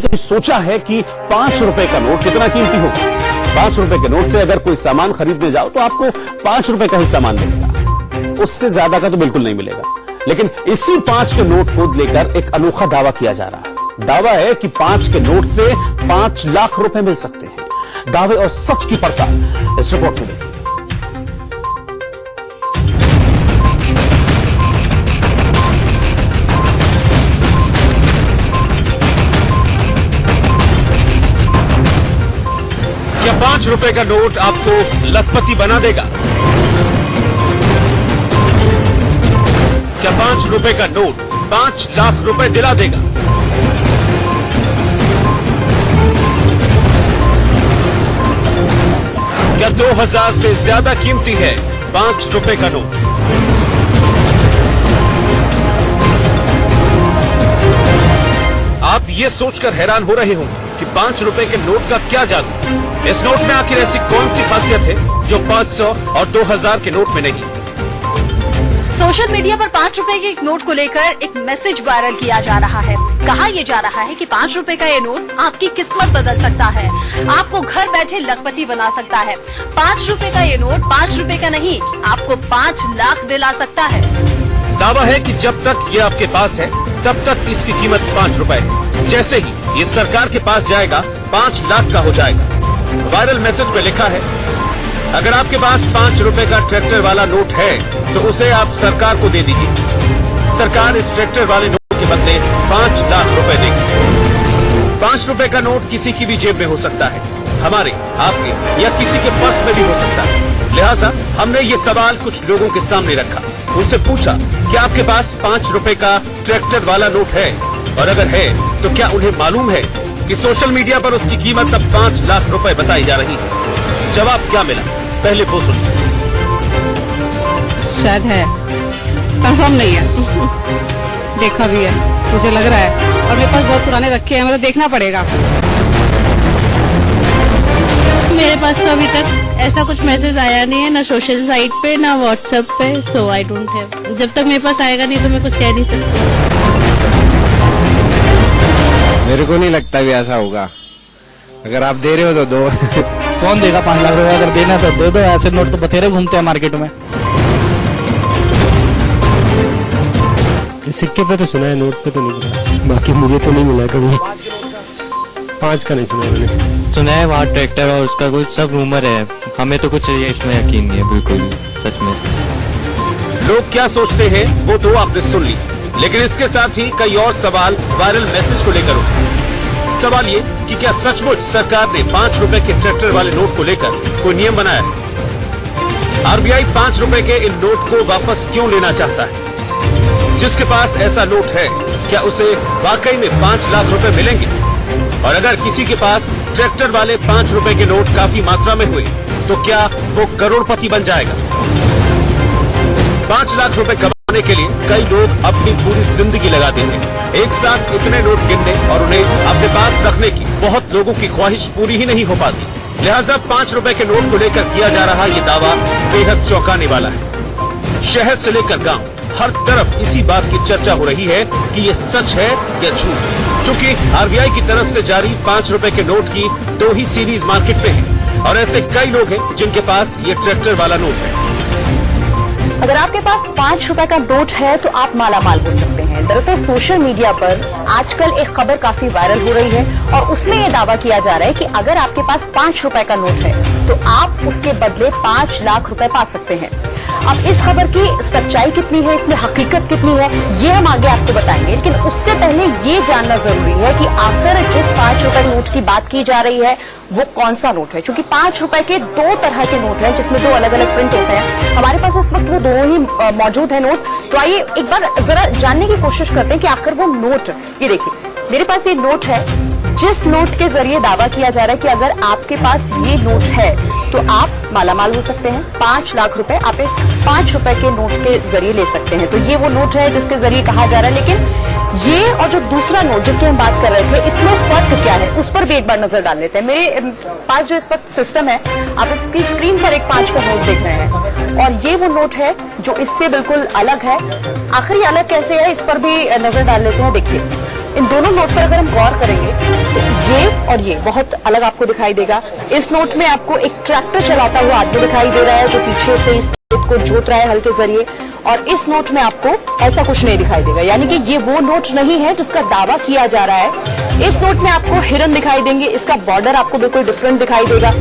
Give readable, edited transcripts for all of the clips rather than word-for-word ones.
कभी सोचा है कि 5 रुपए का नोट कितना कीमती होगा? 5 रुपए के नोट से अगर कोई सामान खरीदने जाओ तो आपको 5 रुपए का ही सामान मिलेगा, उससे ज्यादा का तो बिल्कुल नहीं मिलेगा। लेकिन इसी 5 के नोट को लेकर एक अनोखा दावा किया जा रहा है। दावा है कि 5 के नोट से 5 लाख रुपए मिल सकते हैं। दावे और सच की पड़ताल इस रिपोर्ट में देखिए। क्या 5 रुपए का नोट आपको लखपति बना देगा? क्या 5 रुपए का नोट 5 लाख रुपए दिला देगा? क्या 2000 से ज्यादा कीमती है 5 रुपए का नोट? आप ये सोचकर हैरान हो रहे होंगे कि 5 रुपए के नोट का क्या जादू? इस नोट में आखिर ऐसी कौन सी खासियत है जो 500 और 2000 के नोट में नहीं? सोशल मीडिया पर 5 रुपए के एक नोट को लेकर एक मैसेज वायरल किया जा रहा है। कहा यह जा रहा है कि 5 रुपए का ये नोट आपकी किस्मत बदल सकता है, आपको घर बैठे लखपति बना सकता है। 5 रुपए का ये नोट 5 रुपए का नहीं, आपको 5 लाख दिला सकता है। दावा है कि जब तक ये आपके पास है तब तक इसकी कीमत 5 रुपए है। जैसे ही ये सरकार के पास जाएगा 5 लाख का हो जाएगा। वायरल मैसेज में लिखा है, अगर आपके पास 5 रुपए का ट्रैक्टर वाला नोट है तो उसे आप सरकार को दे दीजिए। सरकार इस ट्रैक्टर वाले नोट के बदले 5 लाख रुपए देगी। 5 रुपए का नोट किसी की भी जेब में हो सकता है, हमारे, आपके या किसी के पर्स में भी हो सकता है। लिहाजा हमने ये सवाल कुछ लोगों के सामने रखा, उनसे पूछा कि आपके पास 5 रुपए का ट्रैक्टर वाला नोट है, और अगर है तो क्या उन्हें मालूम है कि सोशल मीडिया पर उसकी कीमत अब 5 लाख रुपए बताई जा रही है? जवाब क्या मिला, पहले वो सुनिए। शायद है, कंफर्म नहीं है। देखा भी है, मुझे लग रहा है, और मेरे पास बहुत पुराने रखे हैं, मतलब देखना पड़ेगा। मेरे पास तो अभी तक ऐसा कुछ मैसेज आया नहीं है, ना सोशल साइट पे ना व्हाट्सएप पे, सो आई डोंट हैव। जब तक मेरे पास आएगा नहीं तो मैं कुछ कह नहीं सकती। मेरे को नहीं लगता भी ऐसा होगा। अगर आप दे रहे हो तो दो। कौन देगा 5 लाख रुपए? अगर देना तो दे दो। ऐसे नोट तो बथेरे घूमते हैं मार्केट में। सिक्के पे तो सुना है, नोट पे तो नहीं मिला। बाकी मुझे तो नहीं मिला कभी। 5 का नहीं सुना मैंने। सुना है वहाँ ट्रैक्टर और उसका कुछ सब रूमर है, हमें तो कुछ इसमें यकीन नहीं है बिल्कुल भी, सच में। लोग क्या सोचते हैं वो तो आपने सुन ली, लेकिन इसके साथ ही कई और सवाल वायरल मैसेज को लेकर उठे। सवाल ये कि क्या सचमुच सरकार ने 5 रुपए के ट्रैक्टर वाले नोट को लेकर कोई नियम बनाया है? आरबीआई 5 रुपए के इन नोट को वापस क्यों लेना चाहता है? जिसके पास ऐसा नोट है, क्या उसे वाकई में 5 लाख रुपए मिलेंगे? और अगर किसी के पास ट्रैक्टर वाले 5 रुपए के नोट काफी मात्रा में हुए तो क्या वो करोड़पति बन जाएगा? 5 लाख रुपए कमाने के लिए कई लोग अपनी पूरी जिंदगी लगा देते हैं। एक साथ इतने नोट गिनने और उन्हें अपने पास रखने की बहुत लोगों की ख्वाहिश पूरी ही नहीं हो पाती। लिहाजा 5 रुपए के नोट को लेकर किया जा रहा ये दावा बेहद चौंकाने वाला है। शहर से लेकर गांव, हर तरफ इसी बात की चर्चा हो रही है कि ये सच है या झूठ। क्योंकि आरबीआई की तरफ से जारी 5 रुपए के नोट की 2 ही सीरीज मार्केट में है, और ऐसे कई लोग हैं जिनके पास ये ट्रैक्टर वाला नोट है। अगर आपके पास 5 रुपए का नोट है तो आप मालामाल हो सकते हैं। दरअसल सोशल मीडिया पर आजकल एक खबर काफी वायरल हो रही है, और उसमें यह दावा किया जा रहा है कि अगर आपके पास 5 रुपए का नोट है तो आप उसके बदले 5 लाख रुपए पा सकते हैं। अब इस खबर की सच्चाई कितनी है, इसमें हकीकत कितनी है, ये हम आगे आपको बताएंगे। लेकिन उससे पहले ये जानना जरूरी है कि आखिर जिस 5 रुपए नोट की बात की जा रही है वो कौन सा नोट है। क्योंकि 5 रुपए के 2 तरह के नोट हैं, जिसमें 2 अलग अलग प्रिंट होते हैं। हमारे पास इस वक्त वो दोनों ही मौजूद है नोट। तो आइए एक बार जरा जानने की कोशिश करते हैं कि आखिर वो नोट, ये देखिए मेरे पास ये नोट है, जिस नोट के जरिए दावा किया जा रहा है कि अगर आपके पास ये नोट है तो आप मालामाल हो सकते हैं। 5 लाख रुपए आप एक 5 रुपए के नोट के जरिए ले सकते हैं। तो ये वो नोट है जिसके जरिए कहा जा रहा है। लेकिन ये और जो दूसरा नोट जिसकी हम बात कर रहे थे, इसमें फर्क क्या है उस पर भी एक बार नजर डाल लेते हैं। मेरे पास जो इस वक्त सिस्टम है, आप इसकी स्क्रीन पर एक 5 का नोट देख रहे हैं, और ये वो नोट है जो इससे बिल्कुल अलग है। आखिर ये अलग कैसे है, इस पर भी नजर डाल लेते हैं। देखिए इन दोनों नोट पर अगर हम गौर करेंगे और ये बहुत अलग आपको दिखाई देगा। इस नोट में आपको एक ट्रैक्टर चलाता हुआ आदमी दिखाई दे रहा है जो पीछे से इस खेत को जोत रहा है हल के जरिए, और इस नोट में आपको ऐसा कुछ नहीं दिखाई देगा, यानी कि ये वो नोट नहीं है जिसका दावा किया जा रहा है। इस नोट में आपको हिरन दिखाई देंगे, इसका बॉर्डर आपको बिल्कुल डिफरेंट दिखाई देगा।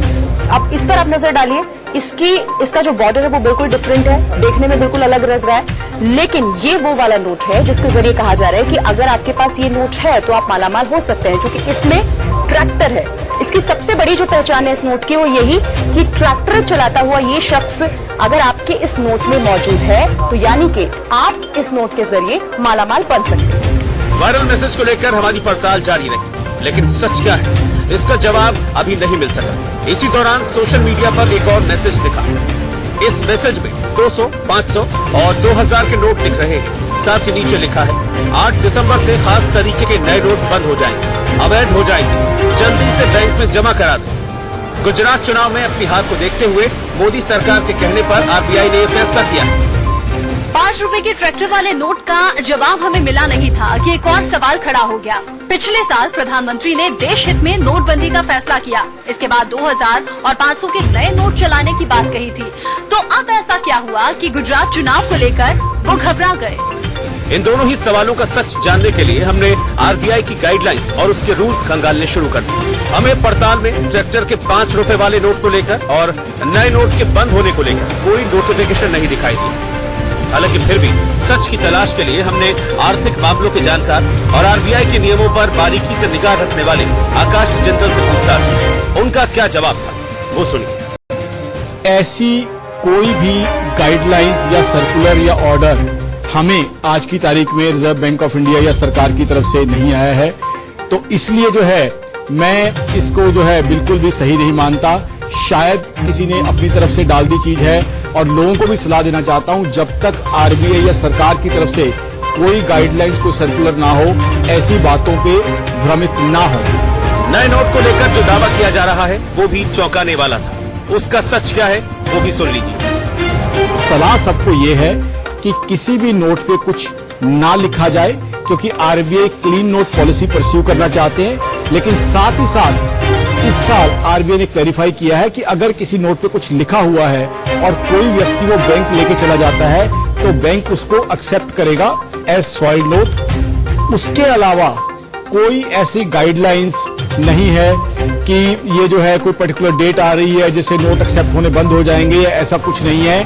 अब इस पर आप नजर डालिए, इसका जो बॉर्डर है वो बिल्कुल डिफरेंट है, देखने में बिल्कुल अलग लग रहा है, लेकिन ये वो वाला नोट है जिसके जरिए कहा जा रहा है कि अगर आपके पास ये नोट है तो आप मालामाल हो सकते हैं, क्योंकि इसमें ट्रैक्टर है। इसकी सबसे बड़ी जो पहचान है इस नोट की वो यही कि ट्रैक्टर चलाता हुआ ये शख्स अगर आपके इस नोट में मौजूद है तो यानी कि आप इस नोट के जरिए मालामाल बन सकते हैं। वायरल मैसेज को लेकर हमारी पड़ताल जारी रही, लेकिन सच क्या है इसका जवाब अभी नहीं मिल सका। इसी दौरान सोशल मीडिया पर एक और मैसेज दिखा। इस मैसेज में 200, 500 और 2000 के नोट दिख रहे हैं। साथ ही नीचे लिखा है 8 दिसंबर से खास तरीके के नए नोट बंद हो जाएंगे, अवैध हो जाएंगे, जल्दी से बैंक में जमा करा दें। गुजरात चुनाव में अपनी हार को देखते हुए मोदी सरकार के कहने पर आरबीआई ने यह फैसला किया। 5 रुपए के ट्रैक्टर वाले नोट का जवाब हमें मिला नहीं था कि एक और सवाल खड़ा हो गया। पिछले साल प्रधानमंत्री ने देश हित में नोटबंदी का फैसला किया, इसके बाद 2000 और 500 के नए नोट चलाने की बात कही थी। तो अब ऐसा क्या हुआ कि गुजरात चुनाव को लेकर वो घबरा गए? इन दोनों ही सवालों का सच जानने के लिए हमने आरबीआई की गाइडलाइंस और उसके रूल्स खंगालने शुरू कर दिए। हमें पड़ताल में ट्रैक्टर के 5 रुपए वाले नोट को लेकर और नए नोट के बंद होने को लेकर कोई नोटिफिकेशन नहीं दिखाई दी। हालांकि फिर भी सच की तलाश के लिए हमने आर्थिक मामलों के जानकार और आरबीआई के नियमों पर बारीकी से निगाह रखने वाले आकाश जिंदल से पूछताछ की। उनका क्या जवाब था वो सुनिए। ऐसी कोई भी गाइडलाइंस या सर्कुलर या ऑर्डर हमें आज की तारीख में रिजर्व बैंक ऑफ इंडिया या सरकार की तरफ से नहीं आया है, तो इसलिए जो है मैं इसको जो है बिल्कुल भी सही नहीं मानता। शायद किसी ने अपनी तरफ से डाल दी चीज है, और लोगों को भी सलाह देना चाहता हूं जब तक आरबीआई या सरकार की तरफ से कोई गाइडलाइंस को सर्कुलर ना हो, ऐसी बातों पे भ्रमित ना हो। नए नोट को लेकर जो दावा किया जा रहा है वो भी चौंकाने वाला था। उसका सच क्या है वो भी सुन लीजिए। सलाह सबको ये है कि किसी भी नोट पे कुछ ना लिखा जाए, क्योंकि RBI clean note policy pursue करना चाहते हैं, लेकिन साथ ही साथ इस साल आरबीआई ने क्लैरिफाई किया है कि अगर किसी नोट पे कुछ लिखा हुआ है और कोई व्यक्ति वो बैंक लेके चला जाता है तो बैंक उसको एक्सेप्ट करेगा एज सॉइल नोट। उसके अलावा कोई ऐसी गाइडलाइंस नहीं है कि ये जो है कोई पर्टिकुलर डेट आ रही है जिससे नोट एक्सेप्ट होने बंद हो जाएंगे, ऐसा कुछ नहीं है।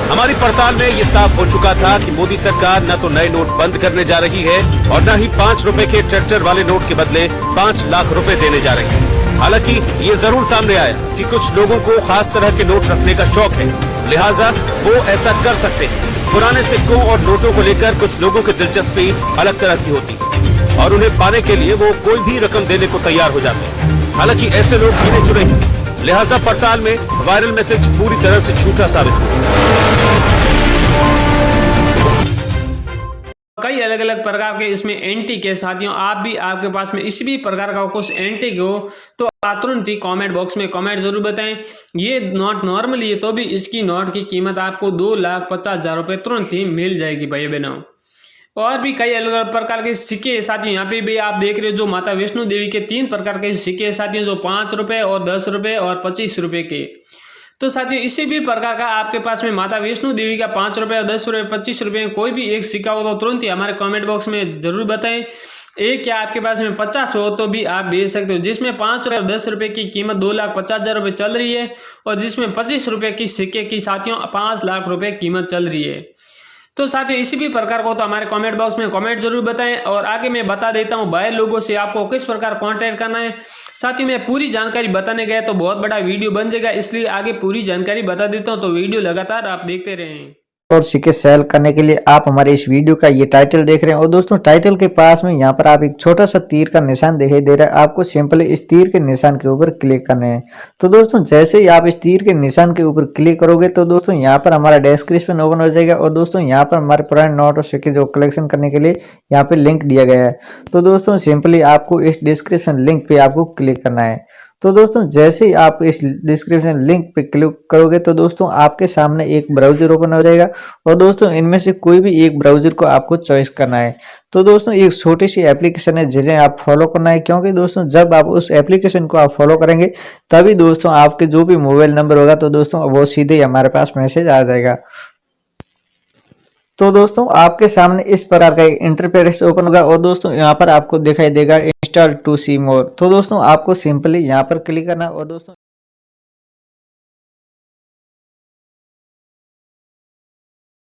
हमारी पड़ताल में ये साफ हो चुका था कि मोदी सरकार न तो नए नोट बंद करने जा रही है और न ही 5 रुपए के ट्रैक्टर वाले नोट के बदले 5 लाख रुपए देने जा रही है। हालांकि ये जरूर सामने आया कि कुछ लोगों को खास तरह के नोट रखने का शौक है, लिहाजा वो ऐसा कर सकते हैं। पुराने सिक्कों और नोटों को लेकर कुछ लोगों की दिलचस्पी अलग तरह की होती है और उन्हें पाने के लिए वो कोई भी रकम देने को तैयार हो जाते हैं। हालांकि ऐसे लोग गिने चुने हैं, लिहाजा पड़ताल में वायरल मैसेज पूरी तरह से झूठा साबित हुआ। कई अलग अलग प्रकार के इसमें एंटी के साथियों, आप भी आपके पास में इसी भी प्रकार का कुछ एंटी हो तो आप तुरंत ही कमेंट बॉक्स में कमेंट जरूर बताएं। ये नोट नॉर्मली है तो भी इसकी नोट की कीमत आपको 2,50,000 रुपये तुरंत ही मिल जाएगी भाई बहनों। और भी कई अलग अलग प्रकार के सिक्के साथियों, यहाँ पे भी आप देख रहे हो जो माता वैष्णो देवी के 3 प्रकार के सिक्के साथियों, जो 5 रुपये और 10 रुपये और 25 रुपये के। तो साथियों इसी भी प्रकार का आपके पास में माता वैष्णो देवी का 5 रुपये, 10 रुपये, 25 रुपये कोई भी एक सिक्का हो तो तुरंत ही हमारे कमेंट बॉक्स में जरूर बताएं। एक या आपके पास में 50 हो तो भी आप भेज सकते हो, जिसमें 5 और 10 रुपये की कीमत 2,50,000 रुपये चल रही है और जिसमें 25 रुपये की सिक्के की साथियों 5 लाख रुपये कीमत चल रही है। तो साथियों इसी भी प्रकार को तो हमारे कमेंट बॉक्स में कमेंट जरूर बताएं। और आगे मैं बता देता हूं बाहर लोगों से आपको किस प्रकार कांटेक्ट करना है। साथियों मैं पूरी जानकारी बताने गया तो बहुत बड़ा वीडियो बन जाएगा, इसलिए आगे पूरी जानकारी बता देता हूं, तो वीडियो लगातार आप देखते रहें। और सिक्के सेल करने के लिए आप हमारे इस वीडियो का ये टाइटल देख रहे हैं और दोस्तों टाइटल के पास में यहाँ पर आप एक छोटा सा तीर का निशान दिखाई दे रहा है, आपको सिंपली इस तीर के निशान के ऊपर क्लिक करना है। तो दोस्तों जैसे ही आप इस तीर के निशान के ऊपर क्लिक करोगे तो दोस्तों यहाँ पर हमारा डिस्क्रिप्शन ओपन हो जाएगा और दोस्तों यहाँ पर हमारे पुराने नोट और सिक्के जो कलेक्शन करने के लिए यहाँ पे लिंक दिया गया है। तो दोस्तों सिंपली आपको इस डिस्क्रिप्शन लिंक पे आपको क्लिक करना है। तो दोस्तों जैसे ही आप इस डिस्क्रिप्शन लिंक पे क्लिक करोगे तो दोस्तों आपके सामने एक ब्राउजर ओपन हो जाएगा और दोस्तों इनमें से कोई भी एक ब्राउजर को आपको चॉइस करना है। तो दोस्तों एक छोटी सी एप्लीकेशन है जिसे आप फॉलो करना है, क्योंकि दोस्तों जब आप उस एप्लीकेशन को आप फॉलो करेंगे तभी दोस्तों आपके जो भी मोबाइल नंबर होगा तो दोस्तों वो सीधे हमारे पास मैसेज आ जाएगा। तो दोस्तों आपके सामने इस प्रकार का एक इंटरफेस ओपन होगा और दोस्तों यहाँ पर आपको दिखाई देगा इंस्टॉल टू सी मोर। तो दोस्तों आपको सिंपली यहाँ पर क्लिक करना और दोस्तों